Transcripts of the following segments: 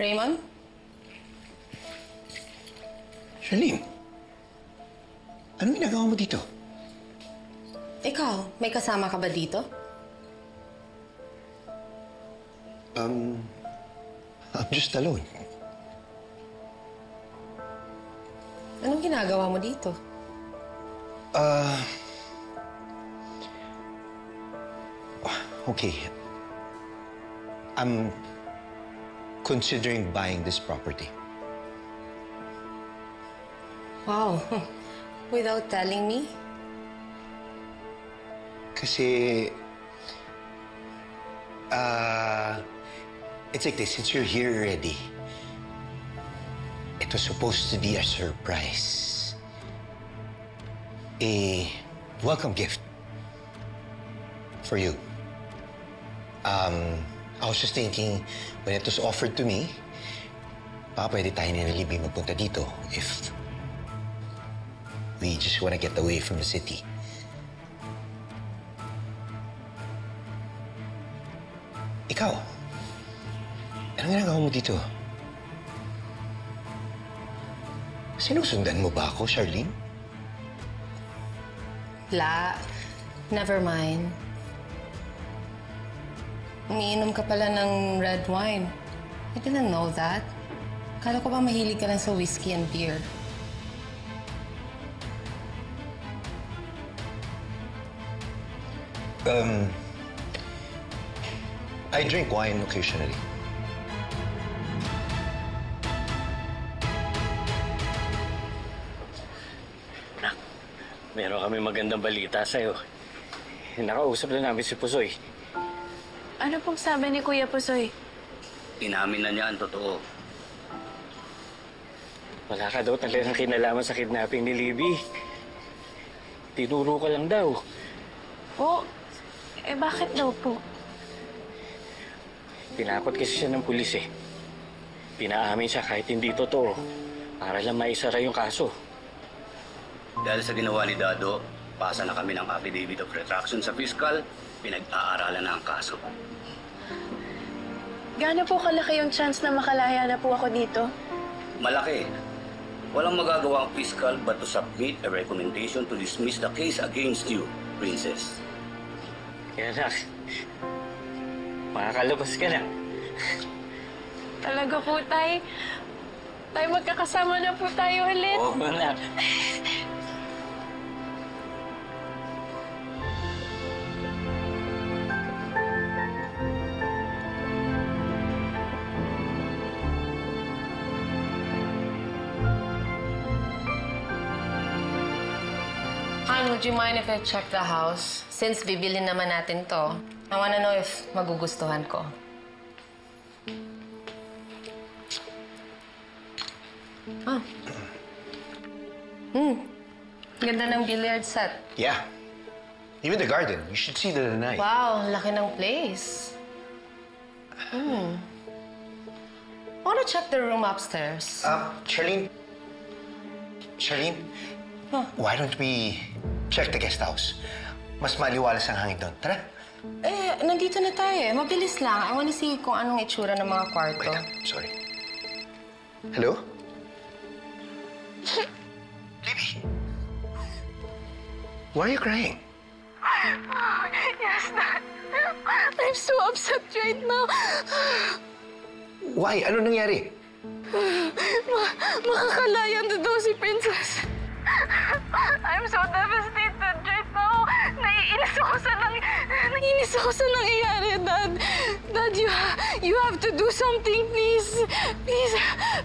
Raymond? Charlene, anong ginagawa mo dito? Ikaw, may kasama ka ba dito? I'm just alone. Anong ginagawa mo dito? Okay. I'm considering buying this property. Wow. Without telling me? Kasi, it's like this, since you're here already, it was supposed to be a surprise. A welcome gift for you. I was just thinking, when it was offered to me, baka pwede tayo ni Libby magpunta dito if we just want to get away from the city. Ikaw, anong ginagawa mo dito? Sinusundan mo ba ako, Charlene? La, never mind. Umiinom ka pala ng red wine. I didn't know that. Kala ko ba mahilig ka lang sa whiskey and beer? I drink wine occasionally. Nak, meron kami magandang balita sa'yo. Nakausap na namin si Pusoy. Ano pong sabi ni Kuya Pusoy? Inamin na niya ang totoo. Wala ka daw talagang kinalaman sa kidnapping ni Libby. Tinuro ka lang daw. Po? Bakit daw po? Tinakot kasi siya ng pulis eh. Pinaamin siya kahit hindi totoo para lang maisara yung kaso. Dahil sa ginawa ni Dado, pasa na kami ng affidavit of retraction sa fiscal, pinag-aaralan na ang kaso. Gaano po kalaki yung chance na makalaya na po ako dito? Malaki. Walang magagawa ang fiscal but to submit a recommendation to dismiss the case against you, Princess. Kaya nak, makakalabas ka na. Talaga po, Tay. Tay, magkakasama na po tayo ulit. Oo, nak. Han, would you mind if I check the house? Since bibilin naman natin to, I wanna know if magugustuhan ko. Ah. Ganda ng billiard set. Yeah. Even the garden. You should see the lanai. Wow, laki ng place. I wanna check the room upstairs. Charlene? Charlene? Huh? Why don't we check the guest house? Mas maliwalas ang hangin doon. Tara. Nandito na tayo eh. Mabilis lang. I wanna see kung anong itsura ng mga kwarto. Wait, sorry. Hello? Libby? Why are you crying? Yes, Dad. I'm so upset right now. Why? Ano nangyari? Makakalaya na daw si Princess. I'm so devastated right now. Naiinis ako sa nangyayari, Dad. Dad, you have to do something, please.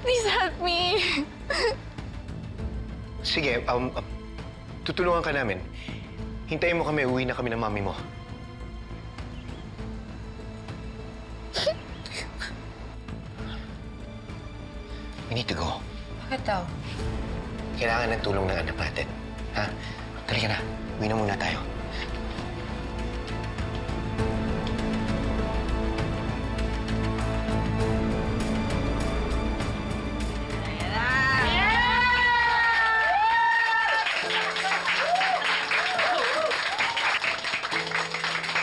Please help me. Sige, tutulungan ka namin. Hintayin mo kami, uwi na kami ng mami mo. We need to go. Bakit daw? Kailangan ng tulong ng anak natin. Ha? Halika na. Uwi na muna tayo.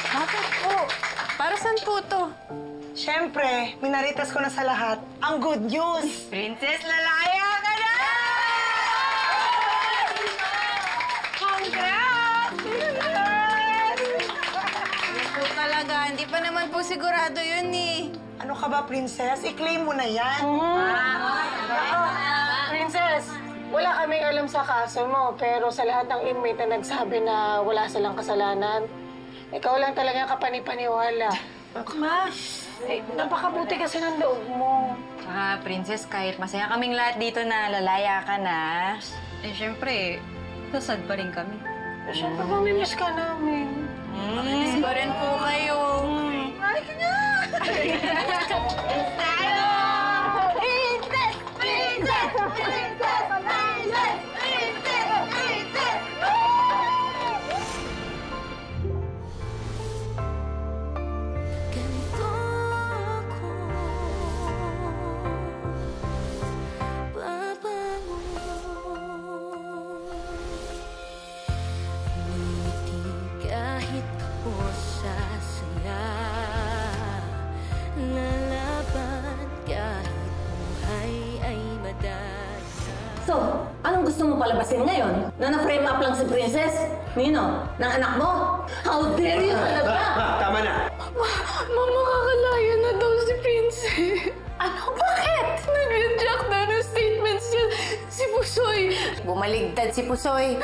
Bakit po? Para saan po to? Siyempre, minaritas ko na sa lahat. ang good news. Princess, lalaya ka na! Congrats! Yan po talaga. Hindi pa naman po sigurado yun eh. Ano ka ba, Princess? I-claim mo na yan. Princess, wala kaming alam sa kaso mo, pero sa lahat ng inmate na nagsabi na wala silang kasalanan, ikaw lang talaga kapanipaniwala. Ma, napakabuti kasi ng loob mo. Princess, kahit masaya kaming lahat dito na lalaya ka na, syempre, nasad pa rin kami. Siyempre, mamimiss ka namin. Miss ko rin po kayo. Ay, na! Tayo! Princess! Princess! Princess! Princess! Princess! Princess! Ganito ako babangon. Ngumiti kahit ako sa saya. Lalaban kahit buhay ay madaya. So, anong gusto mo palabasin ngayon? Na na-frame up lang si Princess? Nino? Ng anak mo? How dare you talaga? Tama na! Mama, kakalaya na daw si Princess. Ano? Bakit? Nag-reject na ng statements niya si Pusoy. Bumaligtad si Pusoy.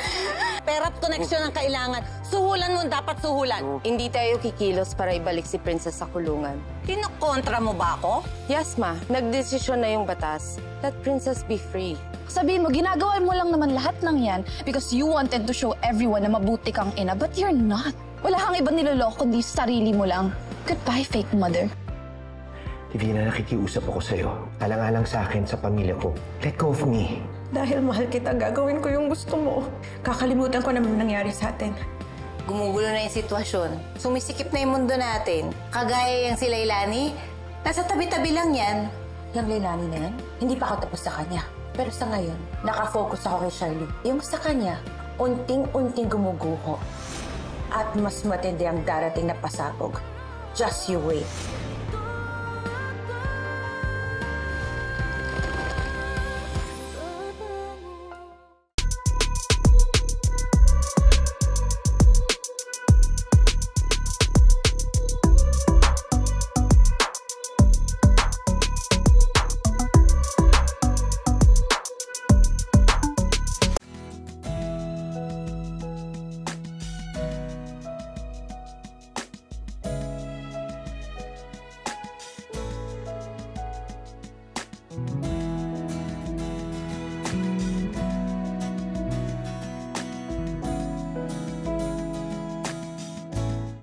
Pera't koneksyon ang kailangan. Suhulan mo dapat suhulan. Hindi tayo kikilos para ibalik si Princess sa kulungan. Kinokontra mo ba ako? Yes, ma. Nagdesisyon na yung batas. Let Princess be free. Sabihin mo, ginagawa mo lang naman lahat ng yan because you wanted to show everyone na mabuti kang ina, but you're not. Wala kang ibang niloloko kundi sarili mo lang. Goodbye, fake mother. Divina, nakikiusap ako sa'yo. Alang-alang sa akin, sa pamilya ko. Let go of me. Dahil mahal kita, gagawin ko yung gusto mo. Kakalimutan ko naman nangyari sa atin. Gumugulo na yung sitwasyon. Sumisikip na yung mundo natin. Kagaya yung si Lailani, nasa tabi-tabi lang yan. Yung Lailani na yan, hindi pa ako tapos sa kanya. Pero sa ngayon, nakafocus ako kay Charlie. Yung sa kanya, unting-unting gumuguho. At mas matindi ang darating na pasabog. Just you wait.